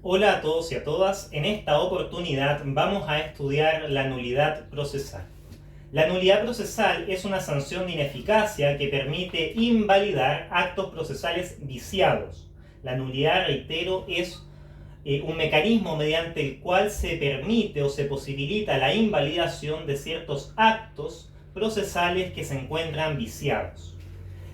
Hola a todos y a todas, en esta oportunidad vamos a estudiar la nulidad procesal. La nulidad procesal es una sanción de ineficacia que permite invalidar actos procesales viciados. La nulidad, reitero, es un mecanismo mediante el cual se permite o se posibilita la invalidación de ciertos actos procesales que se encuentran viciados.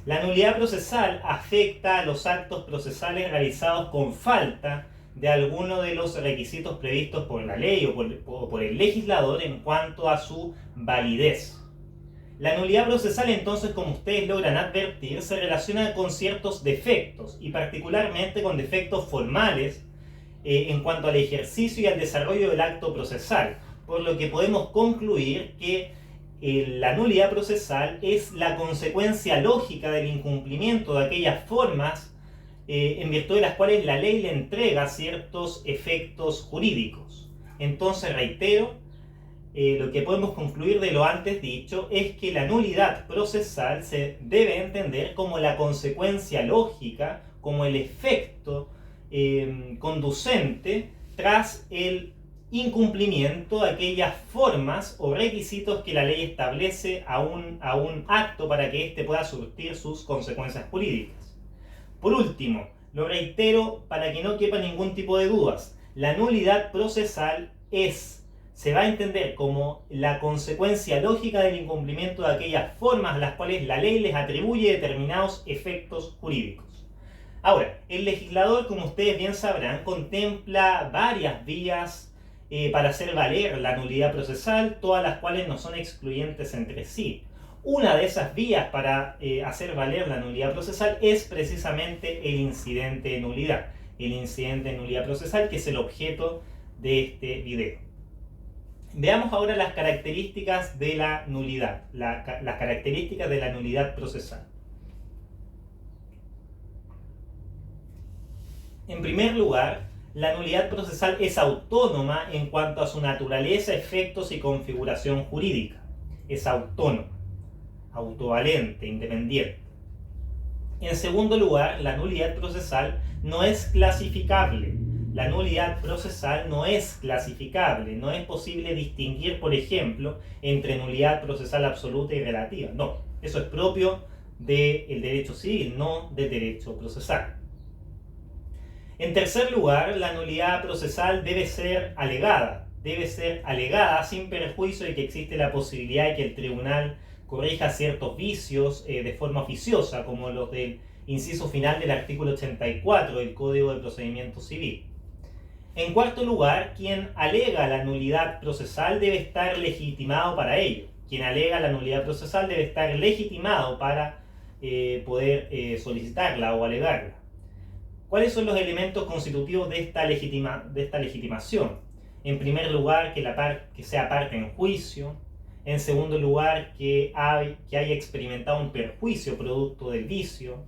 La nulidad procesal afecta a los actos procesales realizados con falta de alguno de los requisitos previstos por la ley o por el legislador en cuanto a su validez. La nulidad procesal, entonces, como ustedes logran advertir, se relaciona con ciertos defectos y particularmente con defectos formales en cuanto al ejercicio y al desarrollo del acto procesal, por lo que podemos concluir que la nulidad procesal es la consecuencia lógica del incumplimiento de aquellas formas en virtud de las cuales la ley le entrega ciertos efectos jurídicos. Entonces, reitero, lo que podemos concluir de lo antes dicho es que la nulidad procesal se debe entender como la consecuencia lógica, como el efecto conducente tras el incumplimiento de aquellas formas o requisitos que la ley establece a un acto para que éste pueda surtir sus consecuencias jurídicas. Por último, lo reitero para que no quepa ningún tipo de dudas, la nulidad procesal se va a entender como la consecuencia lógica del incumplimiento de aquellas formas a las cuales la ley les atribuye determinados efectos jurídicos. Ahora, el legislador, como ustedes bien sabrán, contempla varias vías para hacer valer la nulidad procesal, todas las cuales no son excluyentes entre sí. Una de esas vías para hacer valer la nulidad procesal es precisamente el incidente de nulidad. El incidente de nulidad procesal, que es el objeto de este video. Veamos ahora las características de la nulidad, las características de la nulidad procesal. En primer lugar, la nulidad procesal es autónoma en cuanto a su naturaleza, efectos y configuración jurídica. Es autónoma, autovalente, independiente. En segundo lugar, la nulidad procesal no es clasificable. La nulidad procesal no es clasificable. No es posible distinguir, por ejemplo, entre nulidad procesal absoluta y relativa. No, eso es propio del derecho civil, no del derecho procesal. En tercer lugar, la nulidad procesal debe ser alegada sin perjuicio de que existe la posibilidad de que el tribunal corrija ciertos vicios de forma oficiosa, como los del inciso final del artículo 84 del Código de Procedimiento Civil. En cuarto lugar, quien alega la nulidad procesal debe estar legitimado para ello. Quien alega la nulidad procesal debe estar legitimado para poder solicitarla o alegarla. ¿Cuáles son los elementos constitutivos de esta legitimación? En primer lugar, que sea parte en juicio. En segundo lugar, que haya experimentado un perjuicio producto del vicio.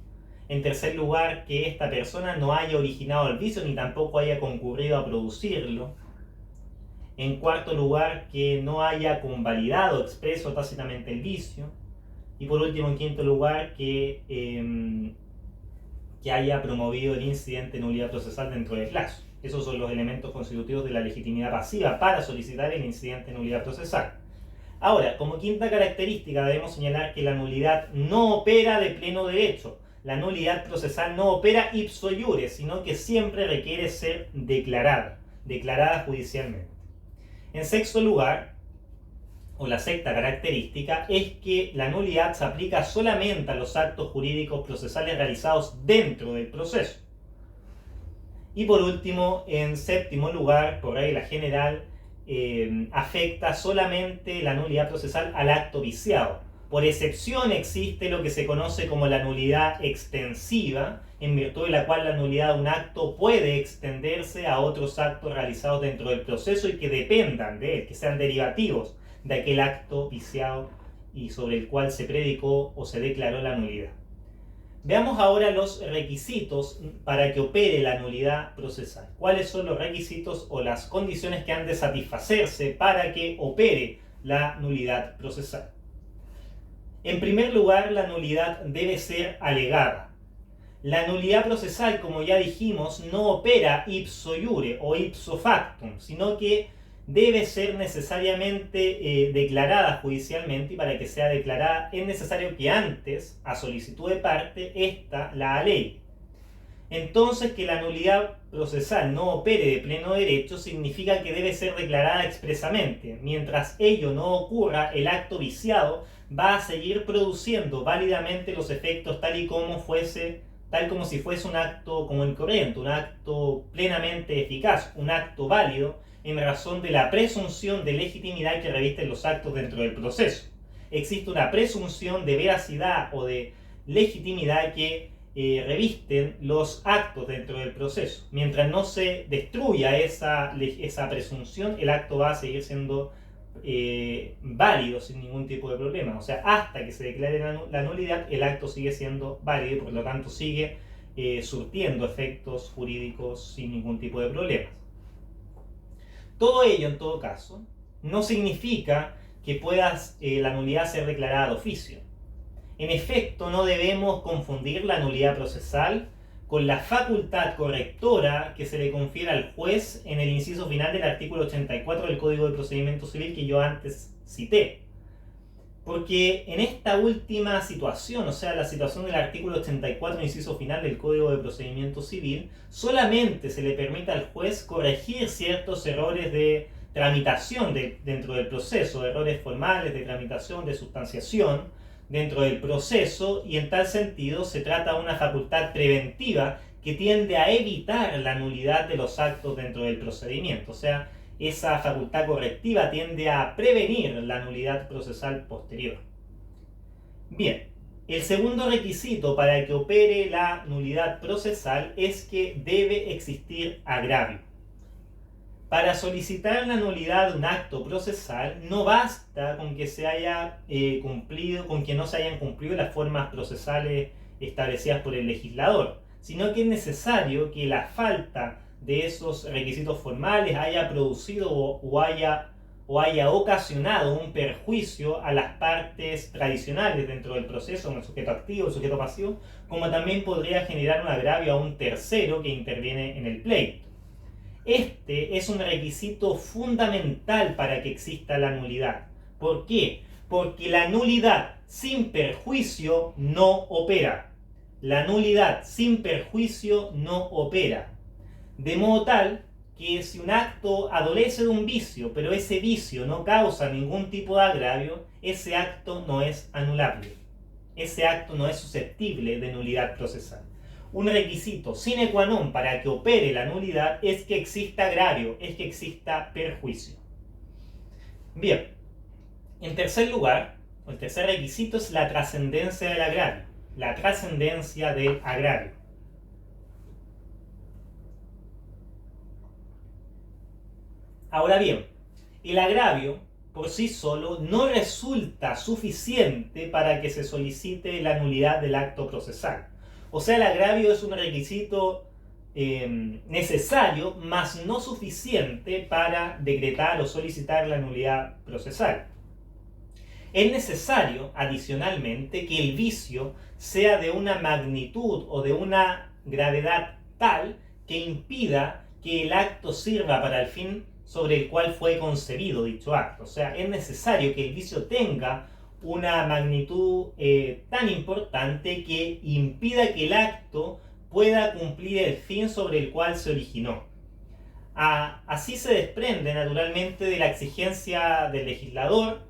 En tercer lugar, que esta persona no haya originado el vicio ni tampoco haya concurrido a producirlo. En cuarto lugar, que no haya convalidado expreso o tácitamente el vicio. Y por último, en quinto lugar, que haya promovido el incidente de nulidad procesal dentro del plazo. Esos son los elementos constitutivos de la legitimidad pasiva para solicitar el incidente de nulidad procesal. Ahora, como quinta característica debemos señalar que la nulidad no opera de pleno derecho. La nulidad procesal no opera ipso iure, sino que siempre requiere ser declarada judicialmente. En sexto lugar, o la sexta característica, es que la nulidad se aplica solamente a los actos jurídicos procesales realizados dentro del proceso. Y por último, en séptimo lugar, por regla general, afecta solamente la nulidad procesal al acto viciado. Por excepción existe lo que se conoce como la nulidad extensiva, en virtud de la cual la nulidad de un acto puede extenderse a otros actos realizados dentro del proceso y que dependan de él, que sean derivativos de aquel acto viciado y sobre el cual se predicó o se declaró la nulidad. Veamos ahora los requisitos para que opere la nulidad procesal. ¿Cuáles son los requisitos o las condiciones que han de satisfacerse para que opere la nulidad procesal? En primer lugar, la nulidad debe ser alegada. La nulidad procesal, como ya dijimos, no opera ipso iure o ipso factum, sino que debe ser necesariamente declarada judicialmente, y para que sea declarada es necesario que antes, a solicitud de parte, ésta la alegue. Entonces, que la nulidad procesal no opere de pleno derecho significa que debe ser declarada expresamente. Mientras ello no ocurra, el acto viciado va a seguir produciendo válidamente los efectos tal como si fuese un acto común y corriente, un acto plenamente eficaz, un acto válido en razón de la presunción de legitimidad que revisten los actos dentro del proceso. Existe una presunción de veracidad o de legitimidad que revisten los actos dentro del proceso. Mientras no se destruya esa presunción, el acto va a seguir siendo válido sin ningún tipo de problema. O sea, hasta que se declare la nulidad, el acto sigue siendo válido y por lo tanto sigue surtiendo efectos jurídicos sin ningún tipo de problemas. Todo ello, en todo caso, no significa que la nulidad ser declarada de oficio. En efecto, no debemos confundir la nulidad procesal con la facultad correctora que se le confiere al juez en el inciso final del artículo 84 del Código de Procedimiento Civil que yo antes cité. Porque en esta última situación, o sea, la situación del artículo 84, inciso final del Código de Procedimiento Civil, solamente se le permite al juez corregir ciertos errores de tramitación dentro del proceso, errores formales de tramitación, de sustanciación dentro del proceso, y en tal sentido se trata de una facultad preventiva que tiende a evitar la nulidad de los actos dentro del procedimiento. O sea, esa facultad correctiva tiende a prevenir la nulidad procesal posterior. Bien, el segundo requisito para que opere la nulidad procesal es que debe existir agravio. Para solicitar la nulidad de un acto procesal no basta con que se haya con que no se hayan cumplido las formas procesales establecidas por el legislador, sino que es necesario que la falta de esos requisitos formales haya producido o haya ocasionado un perjuicio a las partes tradicionales dentro del proceso, como el sujeto activo, el sujeto pasivo, como también podría generar un agravio a un tercero que interviene en el pleito. Este es un requisito fundamental para que exista la nulidad. ¿Por qué? Porque la nulidad sin perjuicio no opera. La nulidad sin perjuicio no opera. De modo tal que si un acto adolece de un vicio, pero ese vicio no causa ningún tipo de agravio, ese acto no es anulable. Ese acto no es susceptible de nulidad procesal. Un requisito sine qua non para que opere la nulidad es que exista agravio, es que exista perjuicio. Bien, en tercer lugar, el tercer requisito es la trascendencia del agravio. La trascendencia del agravio. Ahora bien, el agravio por sí solo no resulta suficiente para que se solicite la nulidad del acto procesal. O sea, el agravio es un requisito necesario, mas no suficiente para decretar o solicitar la nulidad procesal. Es necesario, adicionalmente, que el vicio sea de una magnitud o de una gravedad tal que impida que el acto sirva para el fin sobre el cual fue concebido dicho acto. O sea, es necesario que el vicio tenga una magnitud tan importante que impida que el acto pueda cumplir el fin sobre el cual se originó. Así se desprende naturalmente de la exigencia del legislador,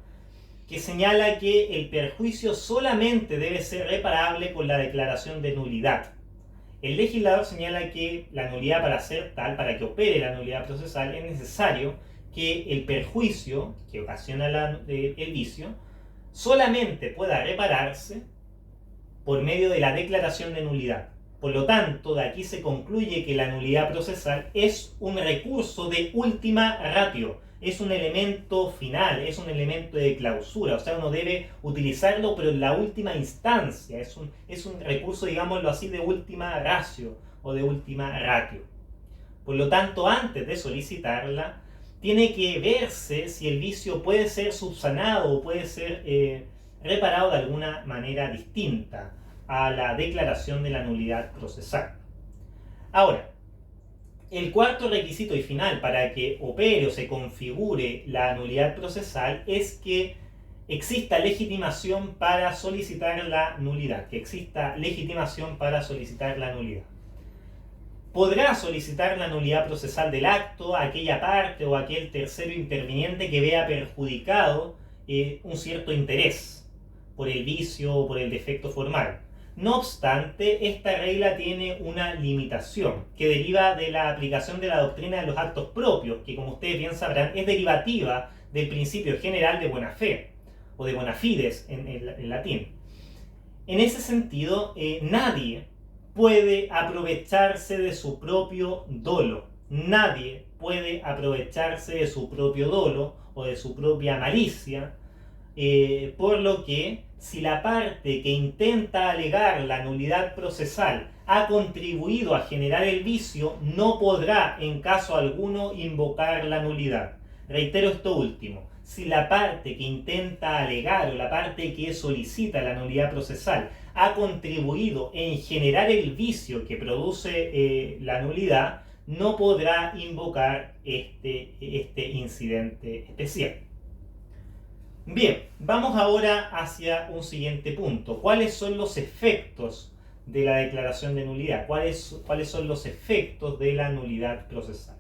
que señala que el perjuicio solamente debe ser reparable con la declaración de nulidad. El legislador señala que la nulidad, para ser tal, para que opere la nulidad procesal, es necesario que el perjuicio que ocasiona el vicio solamente pueda repararse por medio de la declaración de nulidad. Por lo tanto, de aquí se concluye que la nulidad procesal es un recurso de última ratio, es un elemento final, es un elemento de clausura, o sea, uno debe utilizarlo pero en la última instancia, es un recurso, digámoslo así, de última ratio o de última ratio. Por lo tanto, antes de solicitarla, tiene que verse si el vicio puede ser subsanado o puede ser reparado de alguna manera distinta. a la declaración de la nulidad procesal. Ahora, el cuarto requisito y final para que opere o se configure la nulidad procesal es que exista legitimación para solicitar la nulidad, que exista legitimación para solicitar la nulidad. Podrá solicitar la nulidad procesal del acto aquella parte o aquel tercero interviniente que vea perjudicado un cierto interés por el vicio o por el defecto formal. No obstante, esta regla tiene una limitación que deriva de la aplicación de la doctrina de los actos propios, que como ustedes bien sabrán es derivativa del principio general de buena fe, o de bona fides en latín. En ese sentido, nadie puede aprovecharse de su propio dolo. Nadie puede aprovecharse de su propio dolo o de su propia malicia, por lo que si la parte que intenta alegar la nulidad procesal ha contribuido a generar el vicio, no podrá en caso alguno invocar la nulidad. Reitero esto último. Si la parte que intenta alegar o la parte que solicita la nulidad procesal ha contribuido en generar el vicio que produce la nulidad, no podrá invocar este incidente especial. Bien, vamos ahora hacia un siguiente punto. ¿Cuáles son los efectos de la declaración de nulidad? ¿Cuáles son los efectos de la nulidad procesal?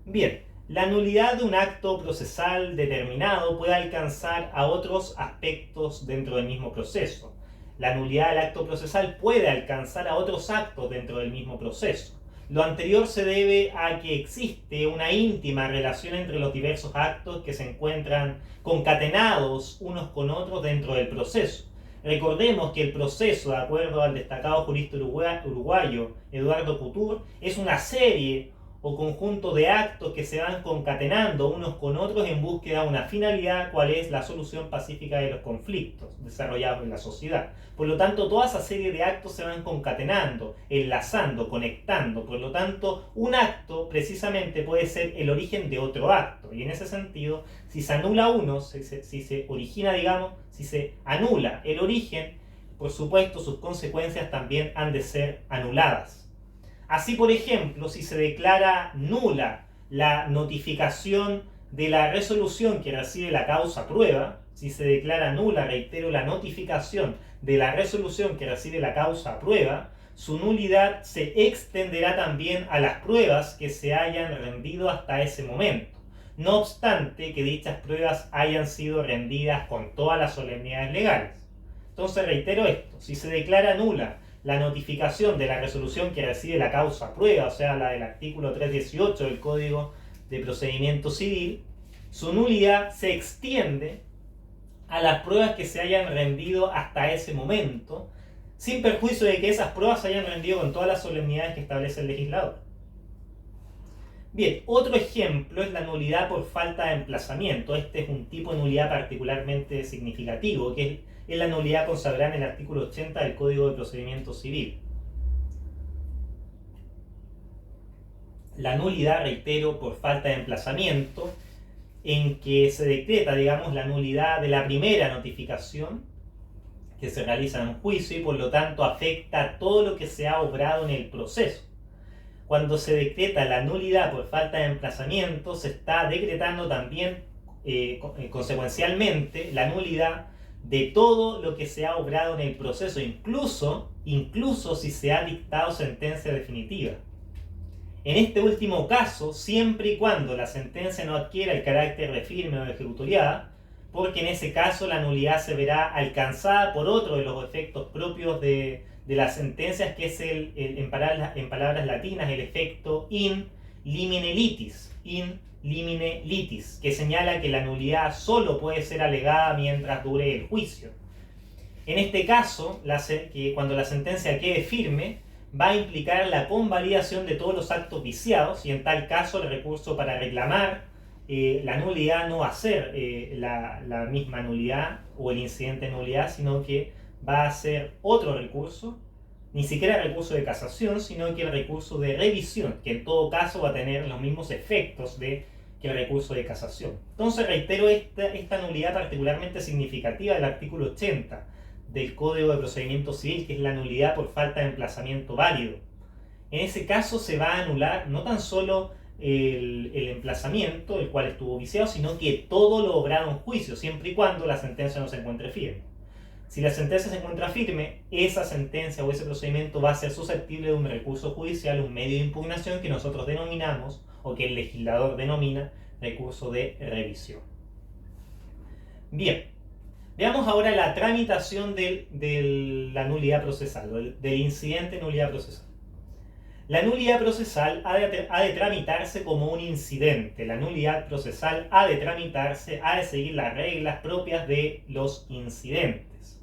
Bien, la nulidad de un acto procesal determinado puede alcanzar a otros aspectos dentro del mismo proceso. La nulidad del acto procesal puede alcanzar a otros actos dentro del mismo proceso. Lo anterior se debe a que existe una íntima relación entre los diversos actos que se encuentran concatenados unos con otros dentro del proceso. Recordemos que el proceso, de acuerdo al destacado jurista uruguayo Eduardo Couture, es una serie o conjunto de actos que se van concatenando unos con otros en búsqueda de una finalidad, cual es la solución pacífica de los conflictos desarrollados en la sociedad. Por lo tanto, toda esa serie de actos se van concatenando, enlazando, conectando. Por lo tanto, un acto precisamente puede ser el origen de otro acto. Y en ese sentido, si se anula uno, si se origina, digamos, si se anula el origen, por supuesto, sus consecuencias también han de ser anuladas. Así, por ejemplo, si se declara nula la notificación de la resolución que recibe la causa prueba, si se declara nula, reitero, la notificación de la resolución que recibe la causa prueba, su nulidad se extenderá también a las pruebas que se hayan rendido hasta ese momento, no obstante que dichas pruebas hayan sido rendidas con todas las solemnidades legales. Entonces, reitero esto, si se declara nula la notificación de la resolución que recibe la causa prueba, o sea, la del artículo 318 del Código de Procedimiento Civil, su nulidad se extiende a las pruebas que se hayan rendido hasta ese momento, sin perjuicio de que esas pruebas se hayan rendido con todas las solemnidades que establece el legislador. Bien, otro ejemplo es la nulidad por falta de emplazamiento. Este es un tipo de nulidad particularmente significativo, que es la nulidad consagrada en el artículo 80 del Código de Procedimiento Civil. La nulidad, reitero, por falta de emplazamiento, en que se decreta, digamos, la nulidad de la primera notificación que se realiza en un juicio y por lo tanto afecta todo lo que se ha obrado en el proceso. Cuando se decreta la nulidad por falta de emplazamiento, se está decretando también consecuencialmente la nulidad de todo lo que se ha obrado en el proceso, incluso si se ha dictado sentencia definitiva. En este último caso, siempre y cuando la sentencia no adquiera el carácter de firme o de ejecutoriada, porque en ese caso la nulidad se verá alcanzada por otro de los efectos propios de las sentencias, que es en palabras latinas, el efecto in limine litis, que señala que la nulidad solo puede ser alegada mientras dure el juicio. En este caso, cuando la sentencia quede firme, va a implicar la convalidación de todos los actos viciados, y en tal caso el recurso para reclamar la nulidad no va a ser la misma nulidad o el incidente de nulidad, sino que va a ser otro recurso, ni siquiera el recurso de casación, sino que el recurso de revisión, que en todo caso va a tener los mismos efectos que el recurso de casación. Entonces, reitero esta nulidad particularmente significativa del artículo 80 del Código de Procedimiento Civil, que es la nulidad por falta de emplazamiento válido. En ese caso se va a anular no tan solo el emplazamiento, el cual estuvo viciado, sino que todo lo obrado en juicio, siempre y cuando la sentencia no se encuentre firme. Si la sentencia se encuentra firme, esa sentencia o ese procedimiento va a ser susceptible de un recurso judicial, un medio de impugnación que nosotros denominamos, o que el legislador denomina, recurso de revisión. Bien, veamos ahora la tramitación de la nulidad procesal, del incidente de nulidad procesal. La nulidad procesal ha de tramitarse como un incidente. La nulidad procesal ha de tramitarse, ha de seguir las reglas propias de los incidentes.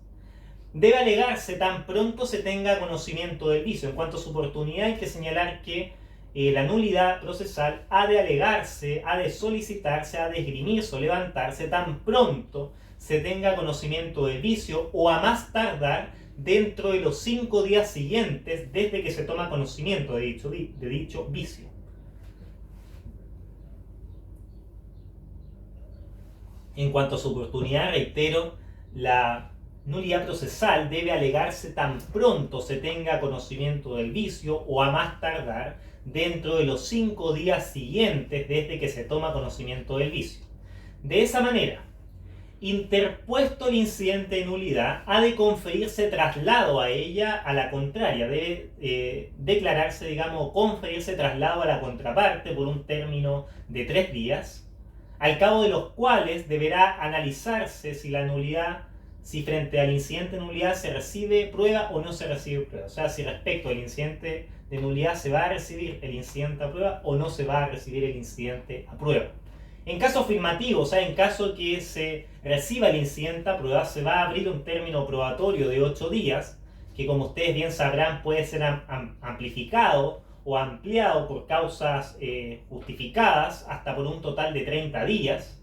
Debe alegarse tan pronto se tenga conocimiento del vicio. En cuanto a su oportunidad, hay que señalar que la nulidad procesal ha de alegarse, ha de solicitarse, ha de esgrimirse o levantarse tan pronto se tenga conocimiento del vicio, o a más tardar dentro de los 5 días siguientes desde que se toma conocimiento de dicho vicio. En cuanto a su oportunidad, reitero, la nulidad procesal debe alegarse tan pronto se tenga conocimiento del vicio, o a más tardar dentro de los 5 días siguientes desde que se toma conocimiento del vicio. De esa manera, interpuesto el incidente de nulidad, ha de conferirse traslado a ella a la contraria. Debe declararse, digamos, conferirse traslado a la contraparte por un término de 3 días, al cabo de los cuales deberá analizarse si frente al incidente de nulidad se recibe prueba o no se recibe prueba. O sea, si respecto al incidente de nulidad se va a recibir el incidente a prueba o no se va a recibir el incidente a prueba. En caso afirmativo, o sea, en caso que se reciba el incidente a prueba, se va a abrir un término probatorio de 8 días, que como ustedes bien sabrán puede ser amplificado o ampliado por causas justificadas hasta por un total de 30 días.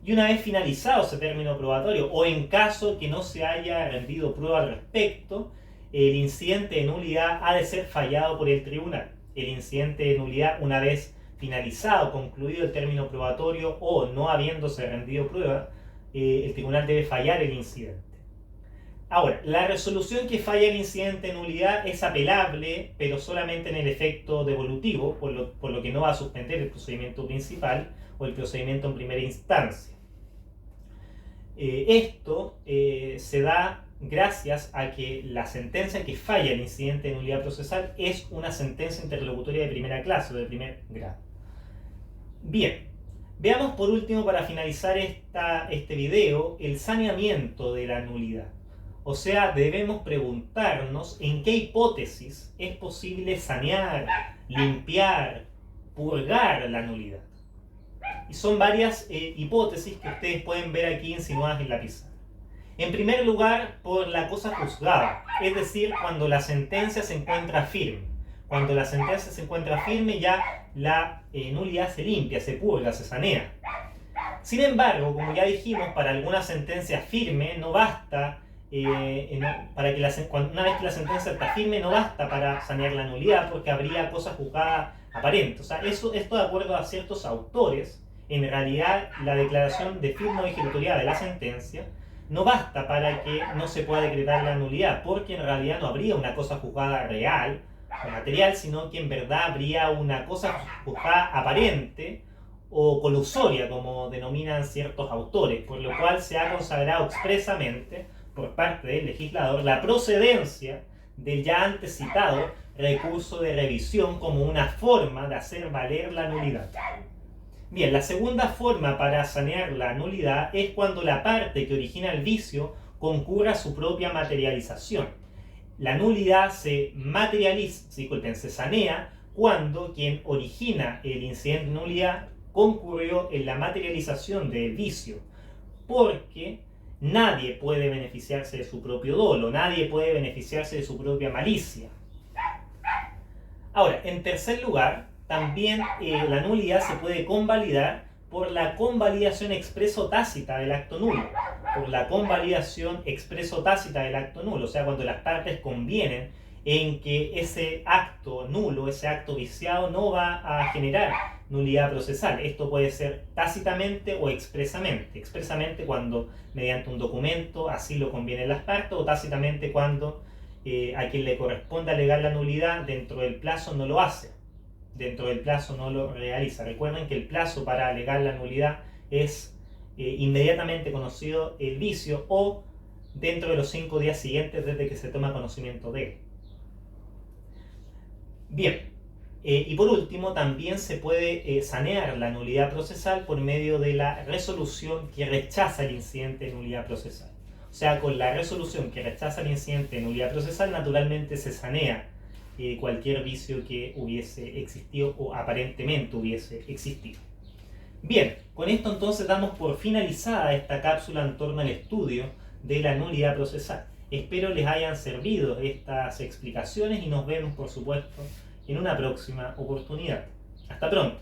Y una vez finalizado ese término probatorio, o en caso que no se haya rendido prueba al respecto, el incidente de nulidad ha de ser fallado por el tribunal. El incidente de nulidad, una vez finalizado, concluido el término probatorio o no habiéndose rendido prueba, el tribunal debe fallar el incidente. Ahora, la resolución que falla el incidente de nulidad es apelable, pero solamente en el efecto devolutivo, por lo que no va a suspender el procedimiento principal o el procedimiento en primera instancia. Esto se da gracias a que la sentencia que falla el incidente de nulidad procesal es una sentencia interlocutoria de primera clase o de primer grado. Bien, veamos por último, para finalizar este video, el saneamiento de la nulidad. O sea, debemos preguntarnos en qué hipótesis es posible sanear, limpiar, purgar la nulidad. Y son varias hipótesis que ustedes pueden ver aquí insinuadas en la pizarra. En primer lugar, por la cosa juzgada, es decir, cuando la sentencia se encuentra firme. Cuando la sentencia se encuentra firme, ya la nulidad se limpia, se purga, se sanea. Sin embargo, como ya dijimos, para alguna sentencia firme no basta, una vez que la sentencia está firme, no basta para sanear la nulidad, porque habría cosa juzgada aparente. O sea, esto de acuerdo a ciertos autores, en realidad la declaración de firme o ejecutoriedad de la sentencia no basta para que no se pueda decretar la nulidad, porque en realidad no habría una cosa juzgada real o material, sino que en verdad habría una cosa juzgada aparente o colusoria, como denominan ciertos autores, por lo cual se ha consagrado expresamente por parte del legislador la procedencia del ya antes citado recurso de revisión como una forma de hacer valer la nulidad. Bien, la segunda forma para sanear la nulidad es cuando la parte que origina el vicio concurra a su propia materialización. La nulidad se sanea cuando quien origina el incidente de nulidad concurrió en la materialización del vicio, porque nadie puede beneficiarse de su propio dolo, nadie puede beneficiarse de su propia malicia. Ahora, en tercer lugar, también la nulidad se puede convalidar por la convalidación expreso tácita del acto nulo. Por la convalidación expreso tácita del acto nulo, o sea, cuando las partes convienen en que ese acto nulo, ese acto viciado, no va a generar nulidad procesal. Esto puede ser tácitamente o expresamente. Expresamente cuando mediante un documento así lo convienen las partes, o tácitamente cuando a quien le corresponde alegar la nulidad dentro del plazo no lo hace. Dentro del plazo no lo realiza. Recuerden que el plazo para alegar la nulidad es inmediatamente conocido el vicio o dentro de los 5 días siguientes desde que se toma conocimiento de él. Bien, y por último también se puede sanear la nulidad procesal por medio de la resolución que rechaza el incidente de nulidad procesal. O sea, con la resolución que rechaza el incidente de nulidad procesal, naturalmente se sanea cualquier vicio que hubiese existido o aparentemente hubiese existido. Bien, con esto entonces damos por finalizada esta cápsula en torno al estudio de la nulidad procesal. Espero les hayan servido estas explicaciones y nos vemos, por supuesto, en una próxima oportunidad. Hasta pronto.